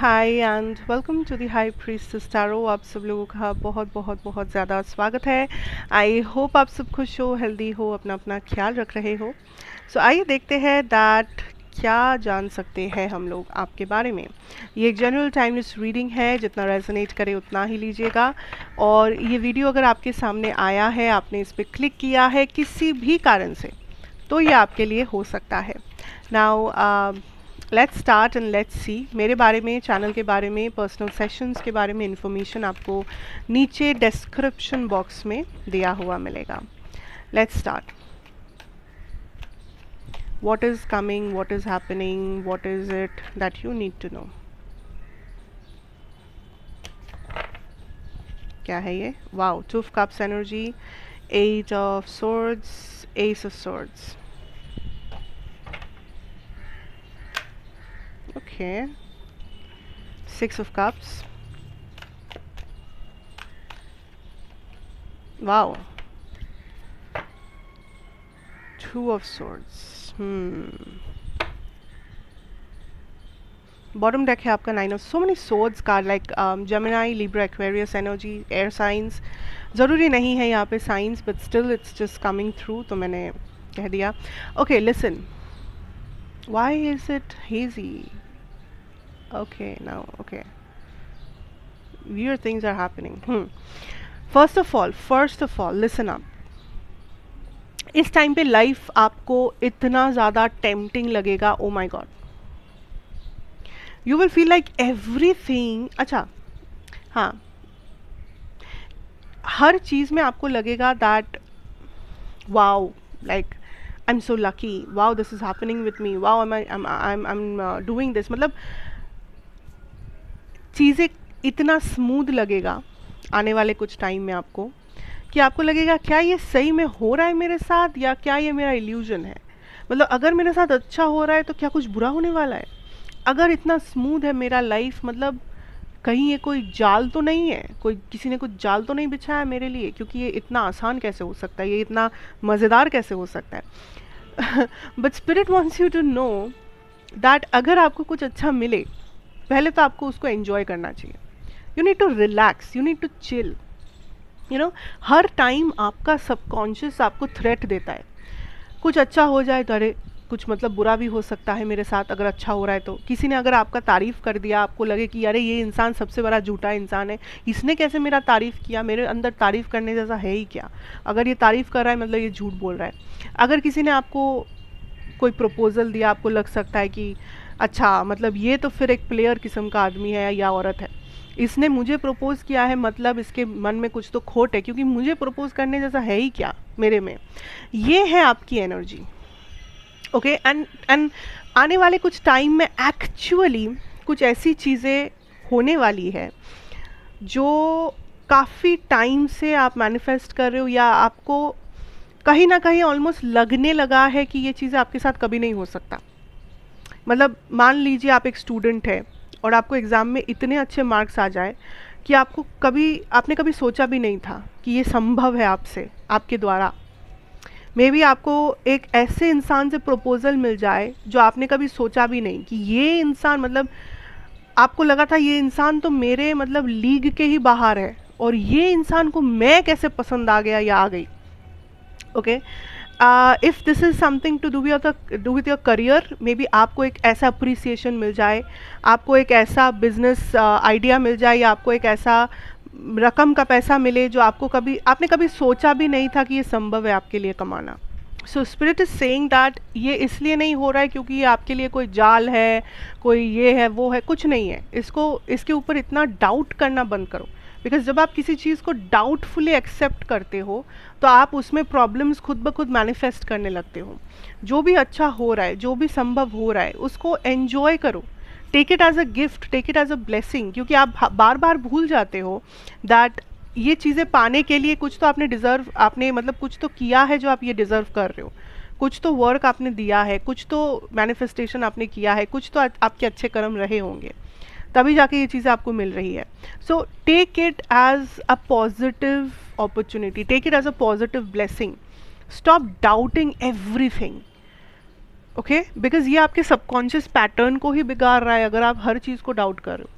Hi and welcome to the high priestess tarot. आप सब लोगों का बहुत बहुत बहुत ज़्यादा स्वागत है। आई होप आप सब खुश हो, हेल्दी हो, अपना अपना ख्याल रख रहे हो। सो आइए देखते हैं दैट क्या जान सकते हैं हम लोग आपके बारे में। ये एक जनरल टाइमलेस रीडिंग है, जितना रेजोनेट करे उतना ही लीजिएगा। और ये वीडियो अगर आपके सामने आया है, आपने इस पर क्लिक किया है किसी भी कारण से, तो ये आपके लिए हो सकता है। Now let's start and let's see. मेरे बारे में, चैनल के बारे में, पर्सनल सेशंस के बारे में इन्फॉर्मेशन आपको नीचे डिस्क्रिप्शन बॉक्स में दिया हुआ मिलेगा। Let's start. What is coming, what is happening, what is it that you need to know. क्या है ये? Wow, 2 of cups energy, 8 of swords, ace of swords. Okay, 6 of cups. Wow. 2 of swords. Bottom deck है आपका 9 of so many swords card, like Gemini, Libra, Aquarius energy, air signs. ज़रूरी नहीं है यहाँ पे signs, but still it's just coming through, तो मैंने कह दिया. Okay, listen. Why is it hazy? Okay, now, okay. Weird things are happening. First of all, listen up. इस टाइम पे लाइफ आपको इतना ज़्यादा टेम्पटिंग लगेगा, oh my God, you will feel like everything. अच्छा, हाँ, हर चीज़ में आपको लगेगा that wow, like I am so lucky, wow this is happening with me, wow I am doing this. मतलब चीज़ें इतना स्मूथ लगेगा आने वाले कुछ टाइम में आपको, कि आपको लगेगा क्या ये सही में हो रहा है मेरे साथ, या क्या ये मेरा इल्यूजन है। मतलब अगर मेरे साथ अच्छा हो रहा है तो क्या कुछ बुरा होने वाला है? अगर इतना स्मूथ है मेरा लाइफ, मतलब कहीं ये कोई जाल तो नहीं है, कोई किसी ने कुछ जाल तो नहीं बिछाया मेरे लिए, क्योंकि ये इतना आसान कैसे हो सकता है, ये इतना मज़ेदार कैसे हो सकता है। But spirit wants you to know that अगर आपको कुछ अच्छा मिले, पहले तो आपको उसको एंजॉय करना चाहिए। You need to relax, you need to chill. You know, हर टाइम आपका सबकॉन्शियस आपको थ्रेट देता है। कुछ अच्छा हो जाए तो अरे कुछ मतलब बुरा भी हो सकता है मेरे साथ, अगर अच्छा हो रहा है तो। किसी ने अगर आपका तारीफ़ कर दिया, आपको लगे कि अरे ये इंसान सबसे बड़ा झूठा इंसान है, इसने कैसे मेरा तारीफ़ किया, मेरे अंदर तारीफ़ करने जैसा है ही क्या? अगर ये तारीफ़ कर रहा है मतलब ये झूठ बोल रहा है। अगर किसी ने आपको कोई प्रपोज़ल दिया, आपको लग सकता है कि अच्छा मतलब ये तो फिर एक प्लेयर किस्म का आदमी है या औरत है, इसने मुझे प्रपोज़ किया है, मतलब इसके मन में कुछ तो खोट है, क्योंकि मुझे प्रपोज़ करने जैसा है ही क्या मेरे में। ये है आपकी एनर्जी। ओके, एंड आने वाले कुछ टाइम में एक्चुअली कुछ ऐसी चीज़ें होने वाली है जो काफ़ी टाइम से आप मैनिफेस्ट कर रहे हो, या आपको कहीं ना कहीं ऑलमोस्ट लगने लगा है कि ये चीज़ें आपके साथ कभी नहीं हो सकता। मतलब मान लीजिए आप एक स्टूडेंट है और आपको एग्ज़ाम में इतने अच्छे मार्क्स आ जाए कि आपने कभी सोचा भी नहीं था कि ये संभव है आपसे, आपके द्वारा। मे बी आपको एक ऐसे इंसान से प्रपोज़ल मिल जाए जो आपने कभी सोचा भी नहीं कि ये इंसान, मतलब आपको लगा था ये इंसान तो मेरे मतलब लीग के ही बाहर है, और ये इंसान को मैं कैसे पसंद आ गया या आ गई। Okay, if this is something to do with your career, maybe आपको एक ऐसा अप्रिसिएशन मिल जाए, आपको एक ऐसा बिजनेस आइडिया मिल जाए, या आपको एक ऐसा रकम का पैसा मिले जो आपने कभी सोचा भी नहीं था कि ये संभव है आपके लिए कमाना। सो स्पिरिट इज सेइंग दैट ये इसलिए नहीं हो रहा है क्योंकि ये आपके लिए कोई जाल है, कोई ये है वो है, कुछ नहीं है। इसके ऊपर इतना डाउट करना बंद करो, बिकॉज जब आप किसी चीज़ को डाउटफुली एक्सेप्ट करते हो तो आप उसमें प्रॉब्लम्स खुद ब खुद मैनिफेस्ट करने लगते हो। जो भी अच्छा हो रहा है, जो भी संभव हो रहा है, उसको एन्जॉय करो, take it as a gift, take it as a blessing, क्योंकि आप बार बार भूल जाते हो दैट ये चीज़ें पाने के लिए कुछ तो आपने मतलब कुछ तो किया है जो आप ये डिज़र्व कर रहे हो, कुछ तो वर्क आपने दिया है, कुछ तो मैनिफेस्टेशन आपने किया है, कुछ तो आपके अच्छे कर्म रहे होंगे, तभी जाके ये चीज़ें आपको मिल रही है। So take it as a positive opportunity, take it as a positive blessing, stop doubting everything. Okay because ये आपके सबकॉन्शियस पैटर्न को ही बिगाड़ रहा है। अगर आप हर चीज़ को डाउट कर रहे हो,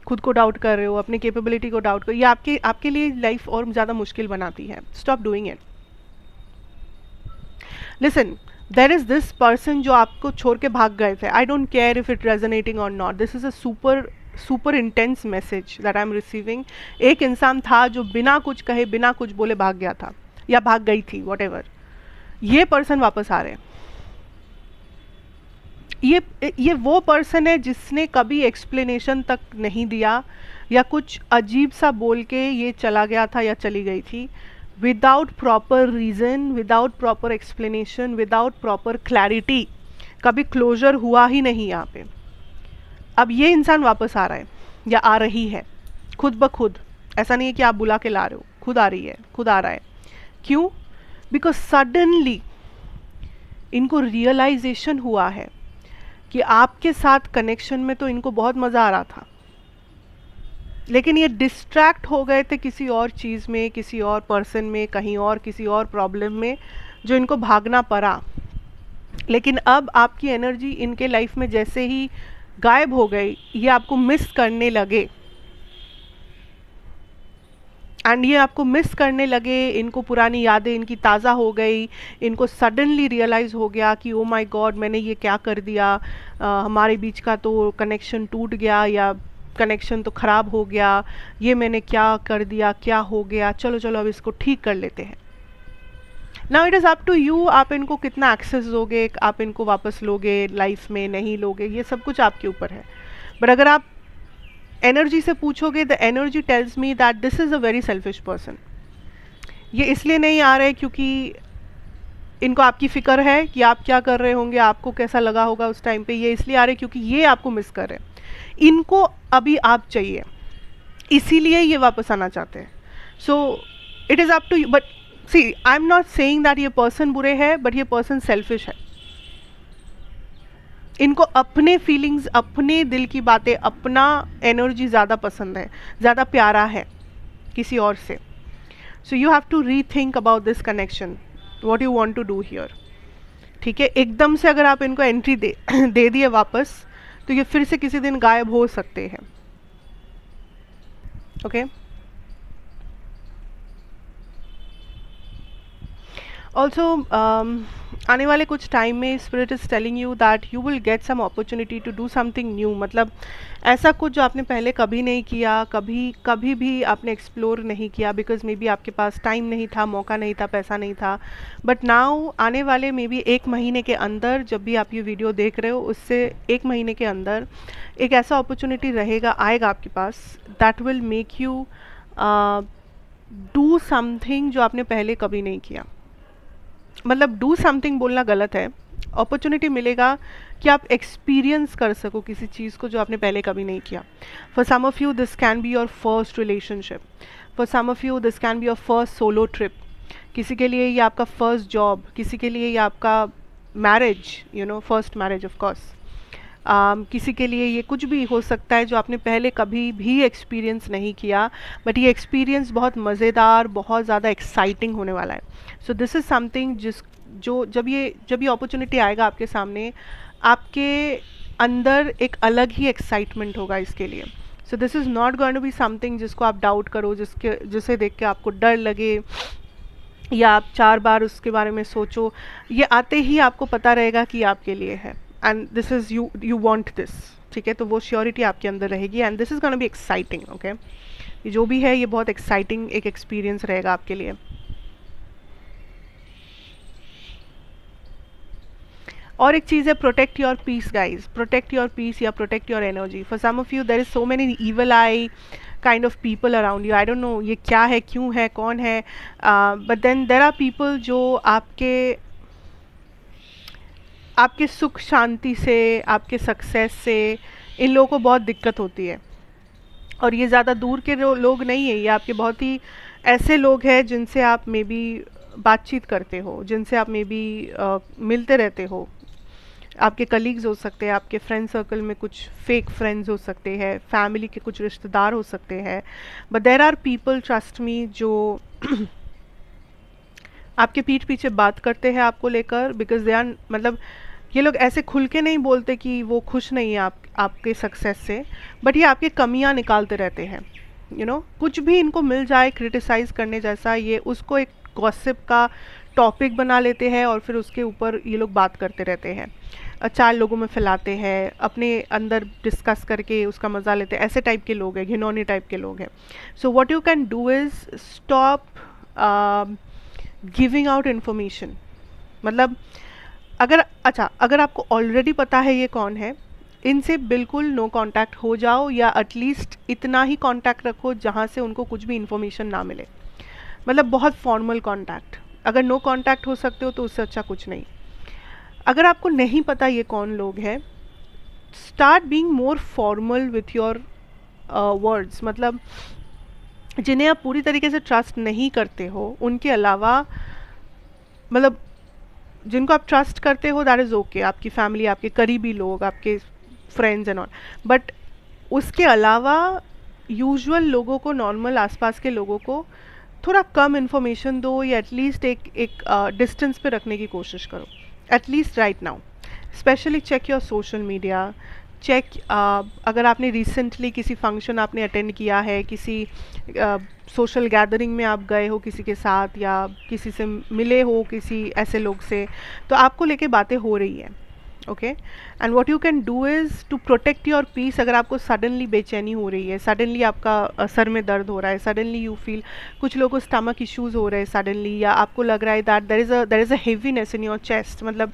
खुद को डाउट कर रहे हो, अपनी कैपेबिलिटी को डाउट कर, ये आपके आपके लिए लाइफ और ज़्यादा मुश्किल बनाती है। Stop doing it. Listen, there is this person जो आपको छोड़ के भाग गए थे। I don't care if it resonating और not, this is a super intense message that I am receiving. एक इंसान था जो बिना कुछ कहे, बिना कुछ बोले भाग गया था या भाग गई थी, वॉट एवर। ये पर्सन वापस आ रहे हैं। ये वो पर्सन है जिसने कभी एक्सप्लेनेशन तक नहीं दिया या कुछ अजीब सा बोल के ये चला गया था या चली गई थी, without proper reason, without proper explanation, without proper clarity. कभी क्लोजर हुआ ही नहीं यहाँ पे। अब ये इंसान वापस आ रहा है या आ रही है खुद ब खुद। ऐसा नहीं है कि आप बुला के ला रहे हो, खुद आ रही है, खुद आ रहा है। क्यों? बिकॉज सडनली इनको रियलाइजेशन हुआ है कि आपके साथ कनेक्शन में तो इनको बहुत मज़ा आ रहा था, लेकिन ये डिस्ट्रैक्ट हो गए थे किसी और चीज़ में, किसी और पर्सन में, कहीं और किसी और प्रॉब्लम में, जो इनको भागना पड़ा। लेकिन अब आपकी एनर्जी इनके लाइफ में जैसे ही गायब हो गई, ये आपको मिस करने लगे। एंड ये आपको मिस करने लगे, इनको पुरानी यादें इनकी ताज़ा हो गई, इनको सडनली रियलाइज़ हो गया कि ओ माय गॉड, मैंने ये क्या कर दिया, हमारे बीच का तो कनेक्शन टूट गया या कनेक्शन तो ख़राब हो गया, ये मैंने क्या कर दिया, क्या हो गया, चलो चलो अब इसको ठीक कर लेते हैं। Now it is up to you, आप इनको कितना एक्सेस दोगे, आप इनको वापस लोगे लाइफ में, नहीं लोगे, ये सब कुछ आपके ऊपर है। बट अगर आप एनर्जी से पूछोगे, the energy tells me that this is a very selfish person. ये इसलिए नहीं आ रहे क्योंकि इनको आपकी फ़िक्र है कि आप क्या कर रहे होंगे, आपको कैसा लगा होगा उस टाइम पे। ये इसलिए आ रहे क्योंकि ये आपको मिस कर रहे हैं, इनको अभी आप चाहिए, इसीलिए ये वापस आना चाहते हैं। So it is up to you. But see, I am not saying that ये पर्सन बुरे है, बट ये पर्सन सेल्फिश है। इनको अपने फीलिंग्स, अपने दिल की बातें, अपना एनर्जी ज़्यादा पसंद है, ज़्यादा प्यारा है किसी और से। So you have to rethink about this connection, what you want to do here. ठीक है, एकदम से अगर आप इनको एंट्री दे दिए वापस, तो ये फिर से किसी दिन गायब हो सकते हैं। ओके, ऑल्सो आने वाले कुछ टाइम में spirit is telling you that you will get some opportunity to do something new. मतलब ऐसा कुछ जो आपने पहले कभी नहीं किया, कभी भी आपने एक्सप्लोर नहीं किया, बिकॉज मे बी आपके पास टाइम नहीं था, मौका नहीं था, पैसा नहीं था। बट नाउ आने वाले मे बी 1 महीने के अंदर, जब भी आप ये वीडियो देख रहे हो, उससे 1 महीने के अंदर एक ऐसा अपॉर्चुनिटी आएगा आपके पास, that will make you do something जो आपने पहले कभी नहीं किया। मतलब डू समथिंग बोलना गलत है, अपॉर्चुनिटी मिलेगा कि आप एक्सपीरियंस कर सको किसी चीज़ को जो आपने पहले कभी नहीं किया। For some of you this can be your first relationship, for some of you this can be your first solo trip, किसी के लिए ये आपका फर्स्ट जॉब, किसी के लिए ये आपका marriage, you know, first marriage of course. किसी के लिए ये कुछ भी हो सकता है जो आपने पहले कभी भी एक्सपीरियंस नहीं किया, बट ये एक्सपीरियंस बहुत मज़ेदार, बहुत ज़्यादा एक्साइटिंग होने वाला है। सो दिस इज़ समथिंग जब ये अपॉर्चुनिटी आएगा आपके सामने, आपके अंदर एक अलग ही एक्साइटमेंट होगा इसके लिए। So this is not going to be something जिसको आप डाउट करो, जिसे देख के आपको डर लगे या आप 4 बार उसके बारे में सोचो। ये आते ही आपको पता रहेगा कि आपके लिए है, and this is you want this. ठीक है, तो वो श्योरिटी आपके अंदर रहेगी, and this is gonna be exciting. Okay, ये जो भी है ये बहुत एक्साइटिंग एक एक्सपीरियंस रहेगा आपके लिए। और एक चीज़ है, protect your peace guys, protect your peace या protect your energy. For some of you there is so many evil eye kind of people around you. I don't know ये क्या है, क्यों है, कौन है, but then there are people जो आपके सुख शांति से, आपके सक्सेस से, इन लोगों को बहुत दिक्कत होती है। और ये ज़्यादा दूर के लोग नहीं है, ये आपके बहुत ही ऐसे लोग हैं जिनसे आप मे बी बातचीत करते हो, जिनसे आप मे बी मिलते रहते हो। आपके कलीग्स हो सकते हैं, आपके फ्रेंड सर्कल में कुछ फेक फ्रेंड्स हो सकते हैं, फैमिली के कुछ रिश्तेदार हो सकते हैं, but there are people, trust me, जो आपके पीठ पीछे बात करते हैं आपको लेकर, बिकॉज दे आर, मतलब ये लोग ऐसे खुल के नहीं बोलते कि वो खुश नहीं है आपके सक्सेस से, बट ये आपकी कमियां निकालते रहते हैं। कुछ भी इनको मिल जाए क्रिटिसाइज़ करने जैसा, ये उसको एक गॉसिप का टॉपिक बना लेते हैं और फिर उसके ऊपर ये लोग बात करते रहते हैं, चार लोगों में फैलाते हैं, अपने अंदर डिस्कस करके उसका मज़ा लेते हैं। ऐसे टाइप के लोग हैं, घिनौनी टाइप के लोग हैं। So what you can do is stop giving out information. मतलब अगर आपको ऑलरेडी पता है ये कौन है, इनसे बिल्कुल नो कांटेक्ट हो जाओ, या एटलीस्ट इतना ही कांटेक्ट रखो जहाँ से उनको कुछ भी इन्फॉर्मेशन ना मिले। मतलब बहुत फॉर्मल कांटेक्ट, अगर नो कांटेक्ट हो सकते हो तो उससे अच्छा कुछ नहीं। अगर आपको नहीं पता ये कौन लोग हैं, start being more formal with your words. मतलब जिन्हें आप पूरी तरीके से ट्रस्ट नहीं करते हो, उनके अलावा, मतलब जिनको आप ट्रस्ट करते हो दैट इज़ ओके, आपकी फैमिली, आपके करीबी लोग, आपके फ्रेंड्स एंड ऑल, बट उसके अलावा यूजुअल लोगों को, नॉर्मल आसपास के लोगों को थोड़ा कम इन्फॉर्मेशन दो, या एटलीस्ट एक डिस्टेंस पे रखने की कोशिश करो, at least right now. Specially check your social media, check अगर आपने रिसेंटली किसी फंक्शन आपने अटेंड किया है, किसी सोशल गैदरिंग में आप गए हो किसी के साथ, या किसी से मिले हो किसी ऐसे लोग से, तो आपको लेके बातें हो रही है। Okay, and what you can do is to protect your peace. अगर आपको सडनली बेचैनी हो रही है, सडनली आपका सर में दर्द हो रहा है, सडनली यू फील, कुछ लोगों को स्टमक इश्यूज हो रहे हैं सडनली, या आपको लग रहा है that there is a heaviness in your chest, मतलब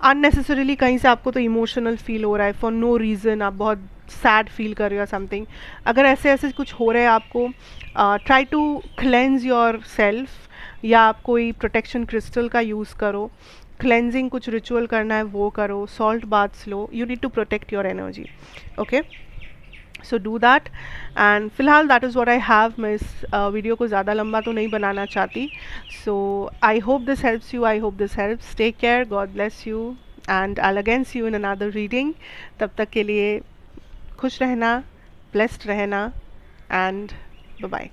अननेसेसरीली कहीं से आपको तो इमोशनल फील हो रहा है फॉर नो रीज़न, आप बहुत सैड फील कर रहे हो समथिंग, अगर ऐसे ऐसे कुछ हो रहा है आपको, try to cleanse your self, या आप कोई प्रोटेक्शन क्रिस्टल का यूज़ करो, क्लेंजिंग कुछ रिचुअल करना है वो करो, सॉल्ट बाथ्स लो, you need to protect your energy. Okay, so do that. And फिलहाल that is what I have. मैं इस वीडियो को ज़्यादा लंबा तो नहीं बनाना चाहती। So I hope this helps you, I hope this helps. Take care, God bless you, and I will again see you in another reading. तब तक के लिए खुश रहना, ब्लेस्ड रहना, एंड बाय बाय।